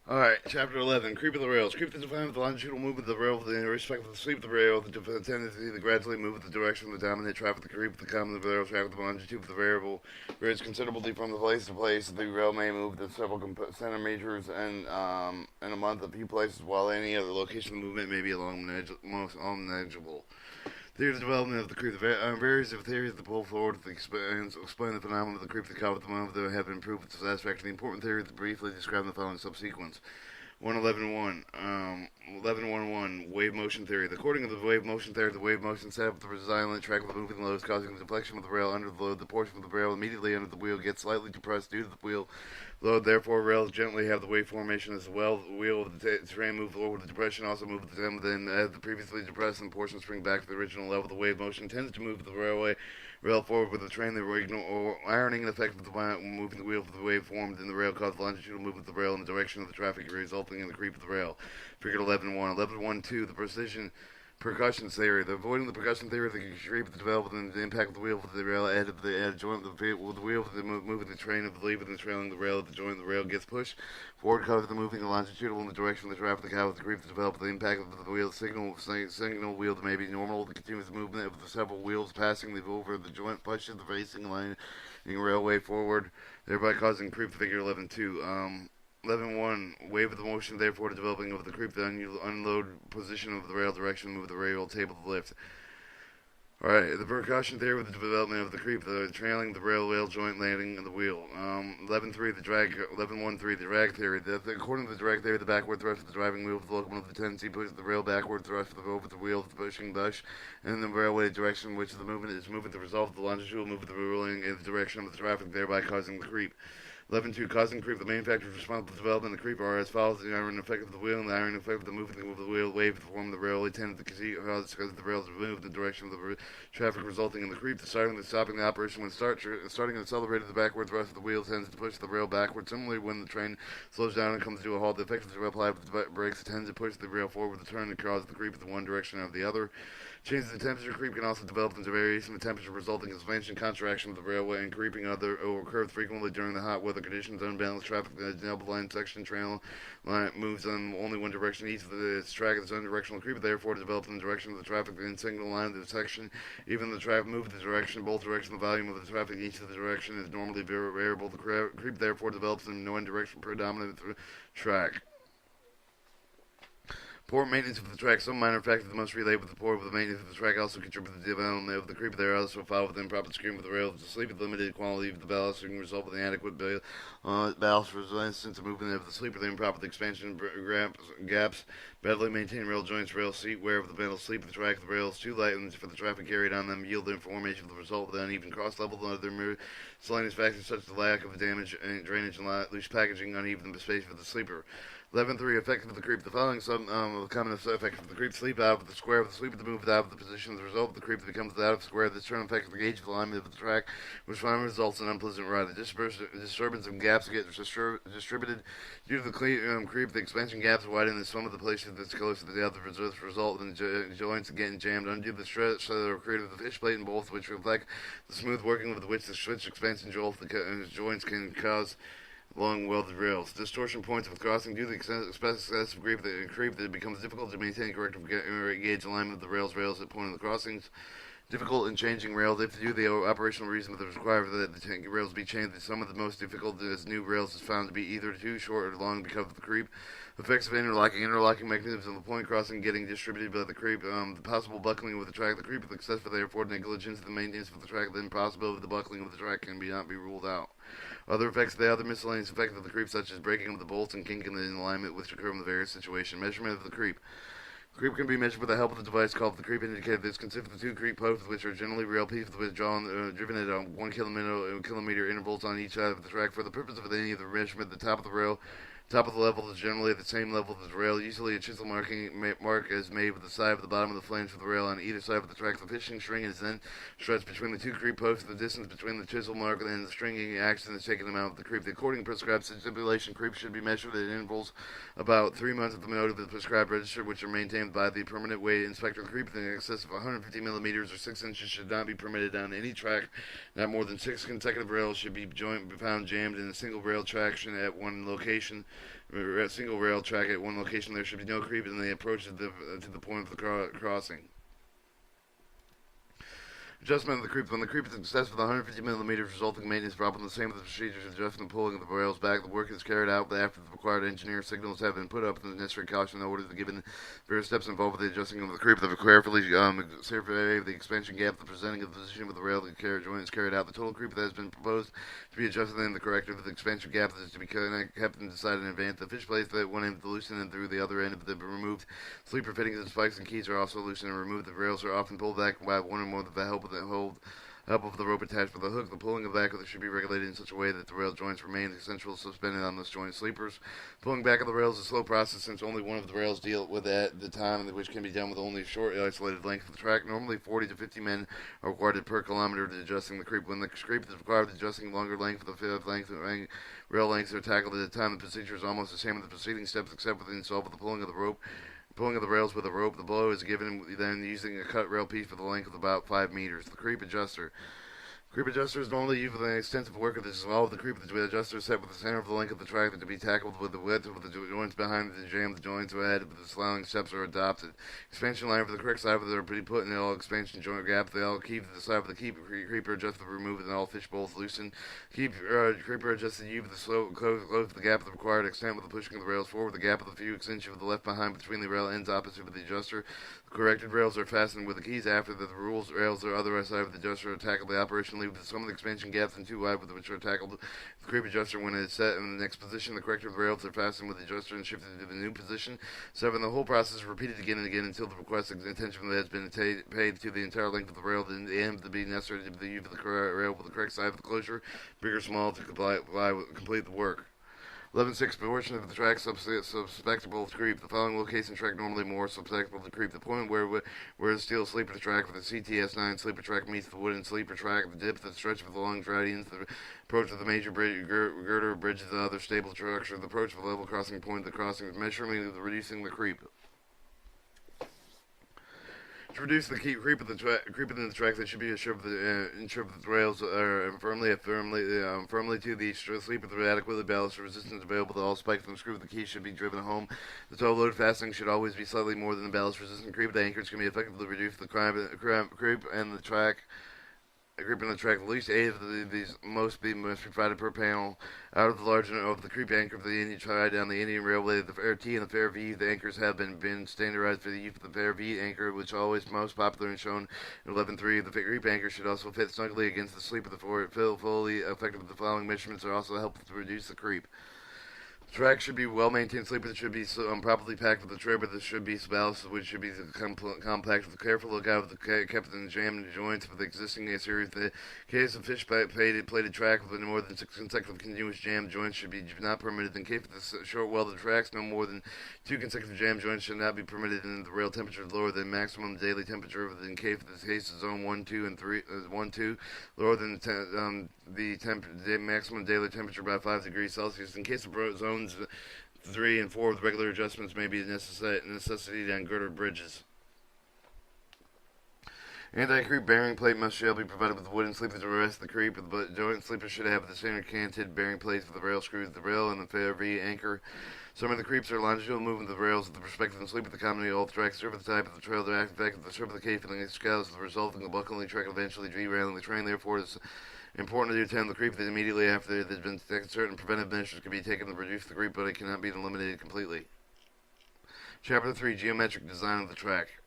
Alright, Chapter 11. Creep of the rails. Creep is defined with the longitudinal movement of the rail with respect to the sweep of the rail, the tendency to gradually move with the direction of the dominant traffic. The creep of the common of the rail traffic, the longitude of the variable varies considerably from the place to place. The rail may move to several centimeters in a month at a few places, while any other location of movement may be along most unmanageable. Theory of the development of the creep. The various theories that pull forward to explain the phenomenon of the creep that caught the moment that have been proved with satisfaction. The important theory that briefly described in the following subsequence. 111.1, 11.1.1, wave motion theory. According to the wave motion theory, the wave motion set up the resilience track of the moving loads, causing the deflection of the rail under the load. The portion of the rail immediately under the wheel gets slightly depressed due to the wheel load. Therefore, rails gently have the wave formation as well. The wheel of the train move forward. The depression also moves the stem. Then, as the previously depressed and portion spring back to the original level, the wave motion tends to move the rail forward with the train. The ironing effect of the moving the wheel of the wave formed in the rail caused the longitudinal movement of the rail in the direction of the traffic, resulting in the creep of the rail. Figure 11.1. 11.1.2. The precision percussion theory. The avoiding the percussion theory that can creep the development and the impact of the wheel of the rail ahead of the joint of the wheel of the moving the train of the lever and trailing the rail at the joint of the rail gets pushed forward, causes the moving the longitudinal in the direction of the traffic. How the creep to develop the impact of the wheel signal wheel may be normal. The continuous movement of the several wheels passing over the joint pushes the racing line railway forward, thereby causing creep to figure 11.2. 11.1. Wave of the motion, therefore, the developing of the creep, the unload position of the rail direction, move the rail table to lift. Alright, the percussion theory with the development of the creep, the trailing the rail joint landing on the wheel. 11.3. The drag, 11.1.3. The drag theory. According to the drag theory, the backward thrust of the driving wheel of the locomotive, the tendency pushes the rail backward thrust over the wheel of the pushing bush, and in the railway direction which the movement is moving the result of the longitudinal movement of the rolling in the direction of the traffic, thereby causing the creep. 11.2. Causing creep. The main factors responsible for developing the creep are as follows: the iron effect of the wheel and the iron effect of the movement of the wheel wave to form the railway tended to cause because the rails moved in the direction of the traffic, resulting in the creep. The stopping the operation when starting and accelerated, the backward thrust of the wheel tends to push the rail backward. Similarly, when the train slows down and comes to a halt, the effect of the rail applied with the brakes tends to push the rail forward with the turn and cause the creep in one direction or the other. Changes in temperature. Creep can also develop into variation of temperature, resulting in expansion and contraction of the railway and creeping occurred frequently during the hot weather conditions. Unbalanced traffic, the double line section trail line moves in only one direction. Each of its track is unidirectional creep, therefore developed in the direction of the traffic in single line of the section. Even the traffic move the direction, both directions, the volume of the traffic, each of the direction is normally variable. The creep therefore develops in one direction predominant track. Poor maintenance of the track. Some minor factors must relate with the poor maintenance of the track also contribute to the development of the creep. There are also followed with improper screen with the rails. The sleep, limited quality of the ballast can result with inadequate ballast resistance to movement of the sleeper. The improper expansion gaps, badly maintained rail joints, rail seat wear of the metal sleep of the track. The rails too light for the traffic carried on them yield the formation of the result of the uneven cross level. Other miscellaneous factors such as the lack of damage and drainage and loose packaging, uneven space for the sleeper. 11.3. Effect of the creep. The following common effect of the creep: sleep out of the square of the sleeper to move out of the position. As a result of the creep that becomes out of the square, the turn effect of the gauge of alignment of the track, which finally results in unpleasant ride. The disturbance of gaps get distributed due to the creep. The expansion gaps widen in some of the places that's close to the other result in joints getting jammed undue the stretch that are created with the fish plate and bolts, which reflect the smooth working with which the switch expansion joints can cause long welded rails. Distortion points of crossing due to the excessive creep that it becomes difficult to maintain correct gauge alignment of the rails at point of the crossings. Difficult in changing rails. If due to the operational reason that require that the rails be changed, some of the most difficult as new rails is found to be either too short or long because of the creep. Effects of interlocking mechanisms of the point crossing getting distributed by the creep. The possible buckling with the track. The creep of excessive therefore negligence of the maintenance of the track. The impossibility of the buckling of the track can not be ruled out. Other effects of the other miscellaneous effects of the creep, such as breaking of the bolts and kinking in alignment, which occur in the various situations. Measurement of the creep. Creep can be measured with the help of the device called the creep indicator. This consists of two creep posts, which are generally rail pieces driven at 1 kilometer intervals on each side of the track. For the purpose of any of the measurement, the top of the rail top of the level is generally at the same level as the rail. Usually a chisel mark is made with the side of the bottom of the flange of the rail on either side of the track. The fishing string is then stretched between the two creep posts. The distance between the chisel mark and the stringing action is taken amount of the creep. The according prescribed stipulation, creep should be measured at intervals about 3 months at the note of the prescribed register, which are maintained by the permanent weight inspector. Creep in excess of 150 millimeters or 6 inches should not be permitted on any track. Not more than 6 consecutive rails should be found jammed in a single rail traction at one location. single rail track at one location. There should be no creep in the approach to the point of the crossing. Adjustment of the creep. When the creep is in excess of 150 millimeters, resulting maintenance problem, the same with the procedures of adjusting the pulling of the rails back. The work is carried out after the required engineer signals have been put up and the necessary caution in order to given various steps involved with the adjusting of the creep. The carefully survey of the expansion gap, the presenting of the position of the rail, the joint is carried out. The total creep that has been proposed to be adjusted and the corrective of the expansion gap is to be kept and decided in advance. The fish plates that one end of the loosened and through the other end of the removed sleeper fittings and spikes and keys are also loosened and removed. The rails are often pulled back by one or more with the help of the rope attached with the hook. The pulling of the back of the should be regulated in such a way that the rail joints remain essentially suspended on those joint sleepers. Pulling back of the rails is a slow process since only one of the rails deal with it at the time, which can be done with only a short isolated length of the track. Normally 40 to 50 men are required per kilometer to adjusting the creep. When the creep is required, adjusting longer length of the rail lengths are tackled at a time. The procedure is almost the same as the preceding steps except with the install of the pulling of the rope. Pulling of the rails with a rope, the blow is given then using a cut rail piece for the length of about 5 meters. The creep adjuster. Creep adjuster is normally used for the extensive work of this. All of the creep adjuster is set with the center of the length of the track to be tackled with the width of the joints behind the jam. The joints ahead with the slowing steps are adopted. Expansion line for the correct side of the be put in the all expansion joint gap. They all keep to the side of the creeper adjusted removed and all fish bowls loosened. Creeper adjusted U with the slow close the gap of the required extent with the pushing of the rails forward. The gap of the few inches of the left behind between the rail ends opposite of the adjuster. The corrected rails are fastened with the keys after the rules rails or other side of the adjuster are tackled. The operation leaves some of the expansion gaps and too wide with which are tackled. The creep adjuster when it is set in the next position. The corrected rails are fastened with the adjuster and shifted to the new position. 7. The whole process is repeated again and again until the requested attention has been paid to the entire length of the rail. Then the end to be necessary to be used for the rail with the correct side of the closure, big or small, to complete the work. 11.6. Portion of the track susceptible to creep. The following location track normally more susceptible to creep. The point where the steel sleeper track with the CTS-9 sleeper track meets the wooden sleeper track. The dip, the stretch of the long gradients, the approach of the major girder bridges, the other stable structure, the approach of the level crossing point, the crossing, measuring, reducing the creep. To reduce the creep of the track, that should be ensure that the rails are firmly to the sleeper with adequately ballast resistance available to all spikes and the screw of the key should be driven home. The total load fastening should always be slightly more than the ballast resistant creep. The anchors can be effectively reduced the creep and the track. A group in the track, at least 8 of these must be provided per panel. Out of the larger of the creep anchor of the Indian tied down the Indian Railway, the Fair T and the Fair V, the anchors have been standardized for the use of the Fair V anchor, which is always most popular and shown in 11.3. The creep anchor should also fit snugly against the sleep of the floor. Fully effective with the following measurements are also helpful to reduce the creep. The track should be well maintained. Sleeper should be properly packed with the tray, but this should be ballasted, which should be compact with a careful lookout of the kept in the jam and joints for the existing series. The case of fish plated track with more than 6 consecutive continuous jam joints should be not permitted. In case of the short welded tracks, no more than 2 consecutive jam joints should not be permitted, and the rail temperature is lower than maximum daily temperature. In case of the case of zone 1, 2, and 3, 1, 2, lower than the maximum daily temperature by 5 degrees Celsius. In case of zones 3 and 4 with regular adjustments may be a necessity on girder bridges. Anti-creep bearing plate shall be provided with the wooden sleeper to arrest the creep. The joint sleeper should have the standard canted bearing plates for the rail screws, the rail, and the Fair V anchor. Some of the creeps are longitudinal movement of the rails with the perspective and sleeper. The combination of all the tracks serve the type of the trail, the effect of the serve of the cave, and the scales, the resulting of buckling track eventually derailing the train. Therefore, it is important to determine the creep that immediately after it has been taken. Certain preventive measures can be taken to reduce the creep, but it cannot be eliminated completely. Chapter 3. Geometric design of the track.